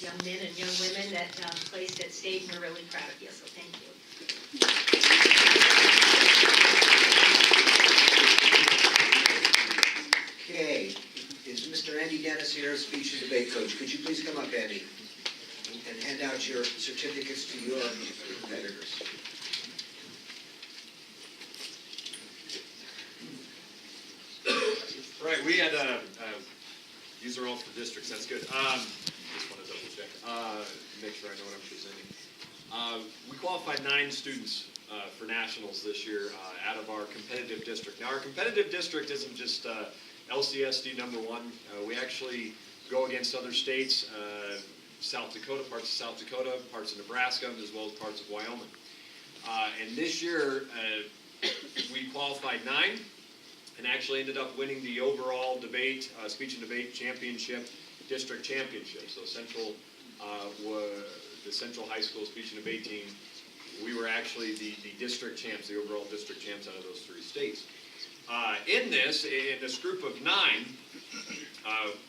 young men and young women that placed at state, and we're really proud of you, so thank you. Okay, is Mr. Andy Dennis here, speech and debate coach? Could you please come up, Andy, and hand out your certificates to your competitors? Right, we had, these are all for districts, that's good. Just want to double check, make sure I know what I'm presenting. We qualified 9 students for nationals this year out of our competitive district. Now, our competitive district isn't just LCSD #1. We actually go against other states, South Dakota, parts of South Dakota, parts of Nebraska, as well as parts of Wyoming. And this year, we qualified 9. And actually ended up winning the overall debate, speech and debate championship, district championship. So Central, the Central High School speech and debate team, we were actually the district champs, the overall district champs out of those 3 states. In this group of 9,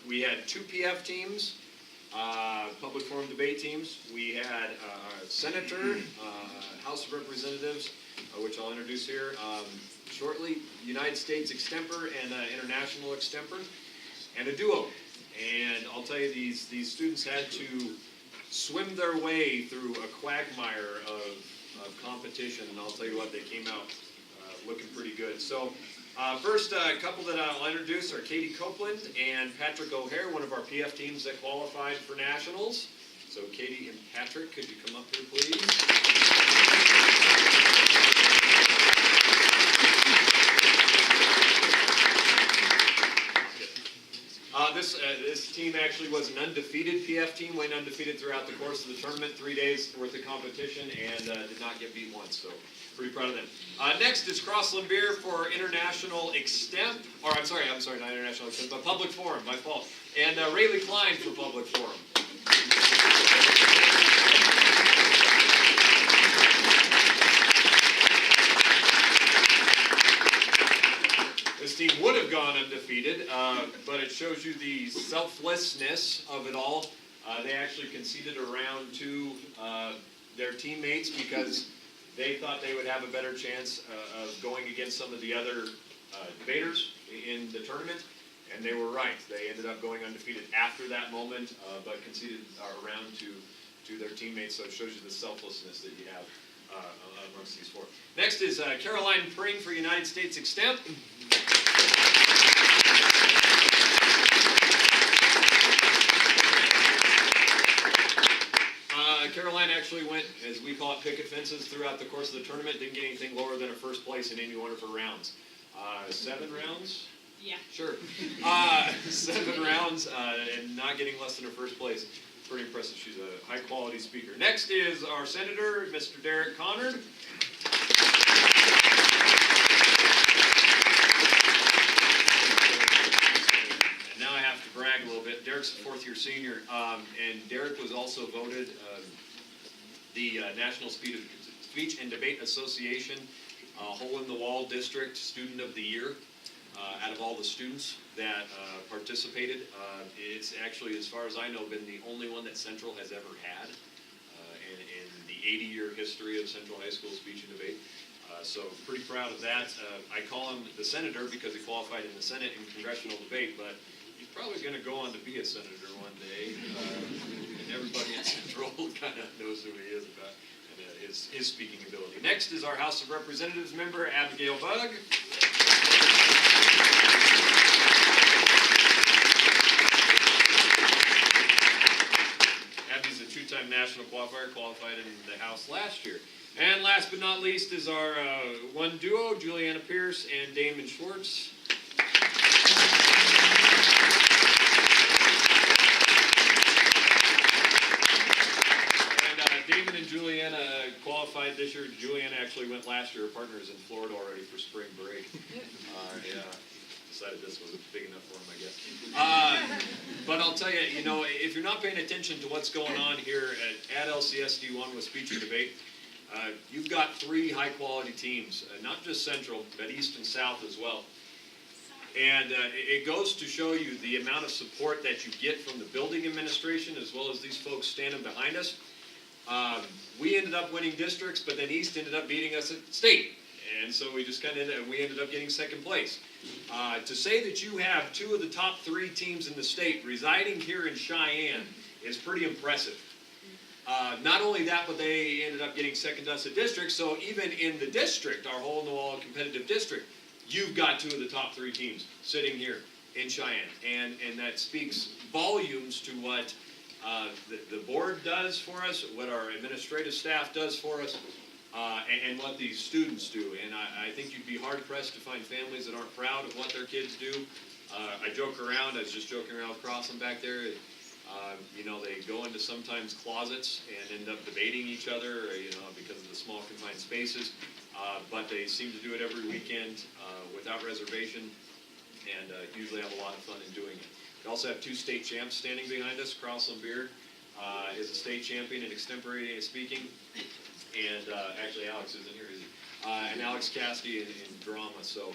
we had 2 PF teams, public forum debate teams. We had a senator, House of Representatives, which I'll introduce here shortly, United States extemper and international extemper, and a duo. And I'll tell you, these students had to swim their way through a quagmire of competition, and I'll tell you what, they came out looking pretty good. So first, a couple that I'll introduce are Katie Copeland and Patrick O'Hare, one of our PF teams that qualified for nationals. So Katie and Patrick, could you come up here, please? This team actually was an undefeated PF team, went undefeated throughout the course of the tournament, 3 days worth of competition, and did not get beat once, so pretty proud of them. Next is Crossland Beer for international extemp, or I'm sorry, not international extemp, but public forum, my fault, and Rayleigh Klein for public forum. This team would have gone undefeated, but it shows you the selflessness of it all. They actually conceded a round to their teammates because they thought they would have a better chance of going against some of the other debaters in the tournament, and they were right. They ended up going undefeated after that moment, but conceded a round to their teammates, so it shows you the selflessness that you have amongst these 4. Next is Caroline Pring for United States Extemp. Caroline actually went, as we call it, picket fences throughout the course of the tournament. Didn't get anything lower than a first place in any one of her rounds. 7 rounds? Yeah. Sure. 7 rounds and not getting less than her first place. Pretty impressive. She's a high-quality speaker. Next is our senator, Mr. Derek Connard. And now I have to brag a little bit. Derek's a 4th-year senior, and Derek was also voted the National Speech and Debate Association Hole-in-the-Wall District Student of the Year. Out of all the students that participated, it's actually, as far as I know, been the only one that Central has ever had in the 80-year history of Central High School speech and debate. So pretty proud of that. I call him the senator because he qualified in the Senate in congressional debate, but he's probably going to go on to be a senator one day. And everybody in Central kind of knows who he is about and his speaking ability. Next is our House of Representatives member, Abigail Bugg. Abby's a 2-time national qualifier, qualified in the House last year. And last but not least is our one duo, Juliana Pierce and Damon Schwartz. And Damon and Juliana qualified this year. Juliana actually went last year. Her partner is in Florida already for spring break. Decided this wasn't big enough for him, I guess. But I'll tell you, if you're not paying attention to what's going on here at LCSD1 with speech and debate, you've got 3 high-quality teams, not just Central, but East and South as well. And it goes to show you the amount of support that you get from the building administration as well as these folks standing behind us. We ended up winning districts, but then East ended up beating us at state. And so we just we ended up getting second place. To say that you have 2 of the top 3 teams in the state residing here in Cheyenne is pretty impressive. Not only that, but they ended up getting second to us at district, so even in the district, our hole-in-the-wall competitive district, you've got 2 of the top 3 teams sitting here in Cheyenne. And that speaks volumes to what the board does for us, what our administrative staff does for us, and what these students do. And I think you'd be hard-pressed to find families that aren't proud of what their kids do. I joke around, I was just joking around with Crosland back there. You know, they go into sometimes closets and end up debating each other, because of the small confined spaces. But they seem to do it every weekend without reservation, and usually have a lot of fun in doing it. We also have 2 state champs standing behind us. Crosland Beard is a state champion in extemporaneity speaking, and actually Alex isn't here, is he? And Alex Cassidy in drama. So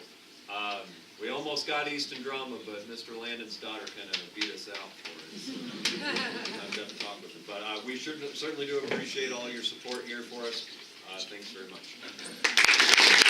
we almost got East in drama, but Mr. Landon's daughter kind of beat us out for it. So I've got to talk with him. But we certainly do appreciate all your support here for us. Thanks very much.